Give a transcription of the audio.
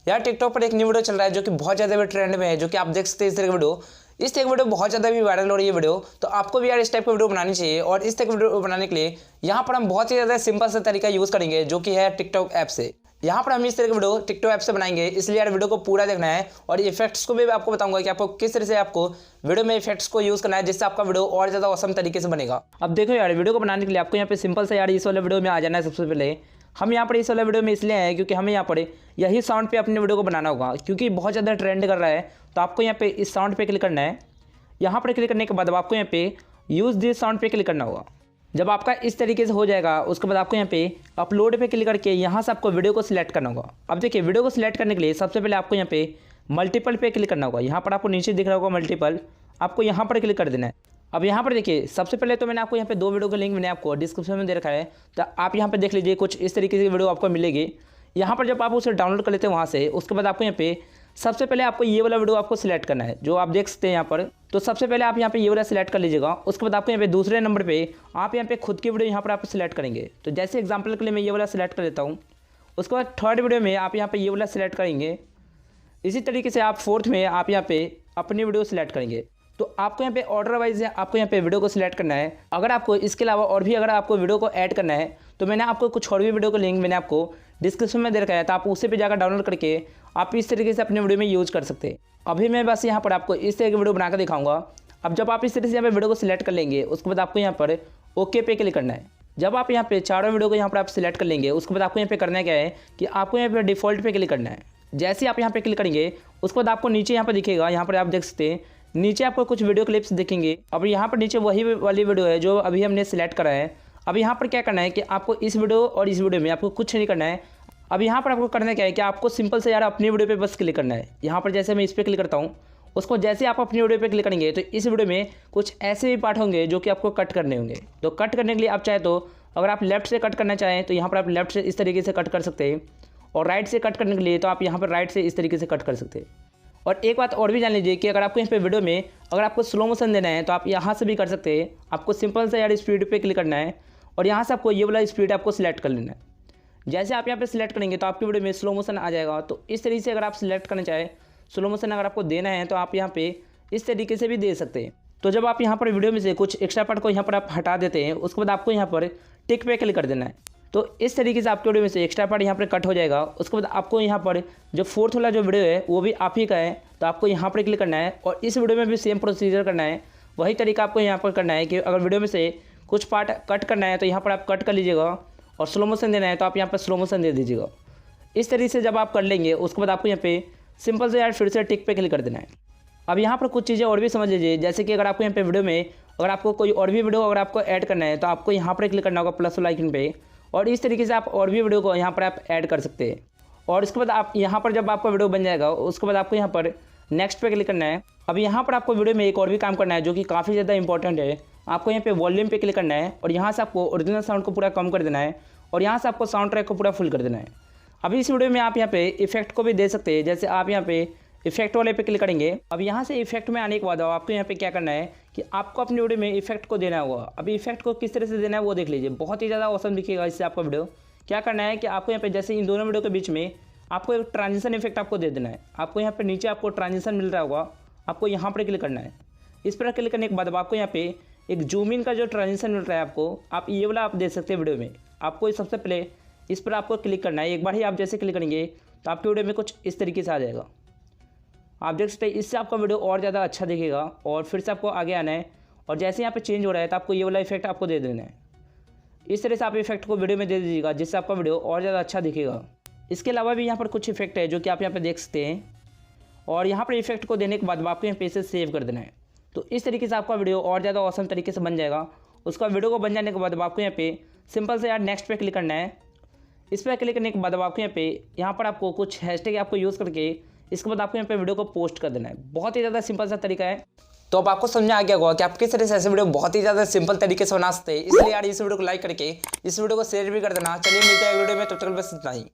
यार टिकटॉक पर एक न्यू वीडियो चल रहा है जो कि बहुत ज़्यादा भी ट्रेंड में है, जो कि आप देख सकते हैं इस तरह की वीडियो। इस तरह की वीडियो बहुत ज़्यादा भी वायरल हो रही है वीडियो। तो आपको भी यार इस टाइप की वीडियो बनानी चाहिए। और इस टाइप की वीडियो बनाने के लिए यहाँ पर हम बहुत ही ज़्यादा सिंपल सा तरीका यूज़ करेंगे, जो कि है टिकटॉक ऐप से। यहाँ पर हम इस तरह की वीडियो टिकटॉक ऐप से बनाएंगे, इसलिए यार वीडियो को पूरा देखना है। और इफेक्ट्स को भी आपको बताऊंगा कि आपको किस तरह से आपको वीडियो में इफेक्ट्स को यूज़ करना है, जिससे आपका वीडियो और ज़्यादा औसम तरीके से बनेगा। अब देखो यार, वीडियो को बनाने के लिए आपको यहाँ पे सिंपल से यार इस वाले वीडियो में आ जाना है। सबसे पहले हम यहाँ पर इस वाला वीडियो में इसलिए आए क्योंकि हमें यहाँ पर यही साउंड पे अपने वीडियो को बनाना होगा, क्योंकि बहुत ज़्यादा ट्रेंड कर रहा है। तो आपको यहाँ पे इस साउंड पे क्लिक करना है। यहाँ पर क्लिक करने के बाद आपको यहाँ पे यूज़ दिस साउंड पे क्लिक करना होगा। जब आपका इस तरीके से हो जाएगा, उसके बाद आपको यहाँ पे अपलोड पे क्लिक करके यहाँ से आपको वीडियो को सिलेक्ट करना होगा। अब देखिए, वीडियो को सिलेक्ट करने के लिए सबसे पहले आपको यहाँ पे मल्टीपल पे क्लिक करना होगा। यहाँ पर आपको नीचे दिख रहा होगा मल्टीपल, आपको यहाँ पर क्लिक कर देना है। अब यहाँ पर देखिए, सबसे पहले तो मैंने आपको यहाँ पे 2 वीडियो का लिंक मैंने आपको डिस्क्रिप्शन में दे रखा है, तो आप यहाँ पे देख लीजिए। कुछ इस तरीके की वीडियो आपको मिलेगी। यहाँ पर जब आप उसे डाउनलोड कर लेते हैं वहाँ से, उसके बाद आपको यहाँ पे सबसे पहले आपको ये वाला वीडियो आपको सिलेक्ट करना है, जो आप देख सकते हैं यहाँ पर। तो सबसे पहले आप यहाँ पे ये वाला सिलेक्ट कर लीजिएगा। उसके बाद आपको यहाँ पे दूसरे नंबर पे आप यहाँ पे खुद की वीडियो यहाँ पर आप सिलेक्ट करेंगे। तो जैसे एग्जांपल के लिए मैं ये वाला सिलेक्ट कर लेता हूँ। उसके बाद थर्ड वीडियो में आप यहाँ पे ये वाला सिलेक्ट करेंगे। इसी तरीके से आप फोर्थ में आप यहाँ पे अपनी वीडियो सिलेक्ट करेंगे। तो आपको यहाँ पे ऑर्डर वाइज आपको यहाँ पे वीडियो को सिलेक्ट करना है। अगर आपको इसके अलावा और भी अगर आपको वीडियो को ऐड करना है, तो मैंने आपको कुछ और भी वीडियो का लिंक मैंने आपको डिस्क्रिप्शन में दे रखा है, तो आप उसे पे जाकर डाउनलोड करके आप इस तरीके से अपने वीडियो में यूज़ कर सकते हैं। अभी मैं बस यहाँ पर आपको इस तरह की वीडियो बनाकर दिखाऊंगा। अब जब आप इस तरीके से यहाँ पे वीडियो को सिलेक्ट कर लेंगे, उसके बाद आपको यहाँ पर ओके पे क्लिक करना है। जब आप यहाँ पे चारों वीडियो को यहाँ पर आप सिलेक्ट कर लेंगे, उसके बाद आपको यहाँ पे करना क्या है कि आपको यहाँ पे डिफ़ॉल्ट पे क्लिक करना है। जैसे आप यहाँ पे क्लिक करेंगे, उसके बाद आपको नीचे यहाँ पर दिखेगा, यहाँ पर आप देख सकते हैं नीचे आपको कुछ वीडियो क्लिप्स दिखेंगे। अब यहाँ पर नीचे वही वाली वीडियो है जो अभी हमने सिलेक्ट करा है। अब यहाँ पर क्या करना है कि आपको इस वीडियो और इस वीडियो में आपको कुछ नहीं करना है। अब यहाँ पर आपको करना क्या है कि आपको सिंपल से यार अपनी वीडियो पे बस क्लिक करना है। यहाँ पर जैसे मैं इस पर क्लिक करता हूँ, उसको जैसे आप अपनी वीडियो पे क्लिक करेंगे, तो इस वीडियो में कुछ ऐसे भी पार्ट होंगे जो कि आपको कट करने होंगे। तो कट करने के लिए आप चाहे तो अगर आप लेफ्ट से कट करना चाहें तो यहाँ पर आप लेफ्ट से इस तरीके से कट कर सकते हैं, और राइट से कट करने के लिए तो आप यहाँ पर राइट से इस तरीके से कट कर सकते हैं। और एक बात और भी जान लीजिए कि अगर आपको यहाँ पे वीडियो में अगर आपको स्लो मोशन देना है, तो आप यहाँ से भी कर सकते हैं। आपको सिंपल से यार स्पीड पे क्लिक करना है, और यहाँ से आपको ये वाला स्पीड आपको सिलेक्ट कर लेना है। जैसे आप यहाँ पे सिलेक्ट करेंगे तो आपकी वीडियो में स्लो मोशन आ जाएगा। तो इस तरीके से अगर आप सिलेक्ट करना चाहें, स्लो मोशन अगर आपको देना है, तो आप यहाँ पे इस तरीके से भी दे सकते हैं। तो जब आप यहाँ पर वीडियो में से कुछ एक्स्ट्रा पार्ट को यहाँ पर आप हटा देते हैं, उसके बाद आपको यहाँ पर टिक पे क्लिक कर देना है। तो इस तरीके से आपके वीडियो में से एक्स्ट्रा पार्ट यहाँ पर कट हो जाएगा। उसके बाद आपको यहाँ पर जो फोर्थ वाला जो वीडियो है वो भी आप ही का है, तो आपको यहाँ पर क्लिक करना है। और इस वीडियो में भी सेम प्रोसीजर करना है, वही तरीका आपको यहाँ पर करना है कि अगर वीडियो में से कुछ पार्ट कट करना है तो यहाँ पर आप कट कर लीजिएगा, और स्लो मोशन देना है तो आप यहाँ पर स्लो मोशन दे दीजिएगा। इस तरीके से जब आप कर लेंगे, उसके बाद आपको यहाँ पे सिंपल से यार फिर से टिक पे क्लिक कर देना है। अब यहाँ पर कुछ चीज़ें और भी समझ लीजिए, जैसे कि अगर आपको यहाँ पे वीडियो में अगर आपको कोई और भी वीडियो अगर आपको ऐड करना है, तो आपको यहाँ पर क्लिक करना होगा प्लस वाला आइकन पे, और इस तरीके से आप और भी वीडियो को यहाँ पर आप ऐड कर सकते हैं। और इसके बाद आप यहाँ पर जब आपका वीडियो बन जाएगा, उसके बाद आपको यहाँ पर नेक्स्ट पे क्लिक करना है। अब यहाँ पर आपको वीडियो में एक और भी काम करना है जो कि काफ़ी ज़्यादा इंपॉर्टेंट है। आपको यहाँ पे वॉल्यूम पे क्लिक करना है, और यहाँ से आपको ओरिजिनल साउंड को पूरा कम कर देना है, और यहाँ से आपको साउंड ट्रैक को पूरा फुल कर देना है। अभी इस वीडियो में आप यहाँ पे इफेक्ट को भी दे सकते हैं। जैसे आप यहाँ पे इफेक्ट वाले पे क्लिक करेंगे। अब यहाँ से इफेक्ट में आने के बाद आपको यहाँ पे क्या करना है कि आपको अपनी वीडियो में इफेक्ट को देना होगा। अभी इफेक्ट को किस तरह से देना है वो देख लीजिए, बहुत ही ज़्यादा औसम दिखेगा इससे आपका वीडियो। क्या करना है कि आपको यहाँ पे जैसे इन दोनों वीडियो के बीच में आपको एक ट्रांजिशन इफेक्ट आपको दे देना है। आपको यहाँ पे नीचे आपको ट्रांजिशन मिल रहा होगा, आपको यहाँ पर क्लिक करना है। इस पर क्लिक करने के बाद आपको यहाँ पे एक जूम इन का जो ट्रांजिशन मिल रहा है आपको, आप ये वाला आप दे सकते हैं वीडियो में। आपको सबसे पहले इस पर आपको क्लिक करना है। एक बार ही आप जैसे क्लिक करेंगे तो आपके वीडियो में कुछ इस तरीके से आ जाएगा। आप देख सकते हैं, इससे आपका वीडियो और ज़्यादा अच्छा दिखेगा। और फिर से आपको आगे आना है, और जैसे यहाँ पे चेंज हो रहा है तो आपको ये वाला इफेक्ट आपको दे देना है। इस तरह से आप इफेक्ट को वीडियो में दे दीजिएगा, जिससे आपका वीडियो और ज़्यादा अच्छा दिखेगा। इसके अलावा भी यहाँ पर कुछ इफेक्ट है जो कि आप यहाँ पर देख सकते हैं, और यहाँ पर इफेक्ट को देने के बाद आपको यहाँ पे इसे सेव कर देना है। तो इस तरीके से आपका वीडियो और ज़्यादा औसम तरीके से बन जाएगा। उसका वीडियो को बन जाने के बाद आपको यहाँ पे सिंपल से यार नेक्स्ट पे क्लिक करना है। इस पर क्लिक करने के बाद आपको यहाँ पर आपको कुछ हैशटैग आपको यूज़ करके इसके बाद आपको यहाँ पे वीडियो को पोस्ट कर देना है। बहुत ही ज़्यादा सिंपल सा तरीका है। तो अब आपको समझ आ गया होगा कि आप किस तरह से ऐसे वीडियो बहुत ही ज़्यादा सिंपल तरीके से बना सकते हैं। इसलिए यार इस वीडियो को लाइक करके इस वीडियो को शेयर भी कर देना। चलिए मिलते हैं वीडियो में, तब तक बस इतना ही।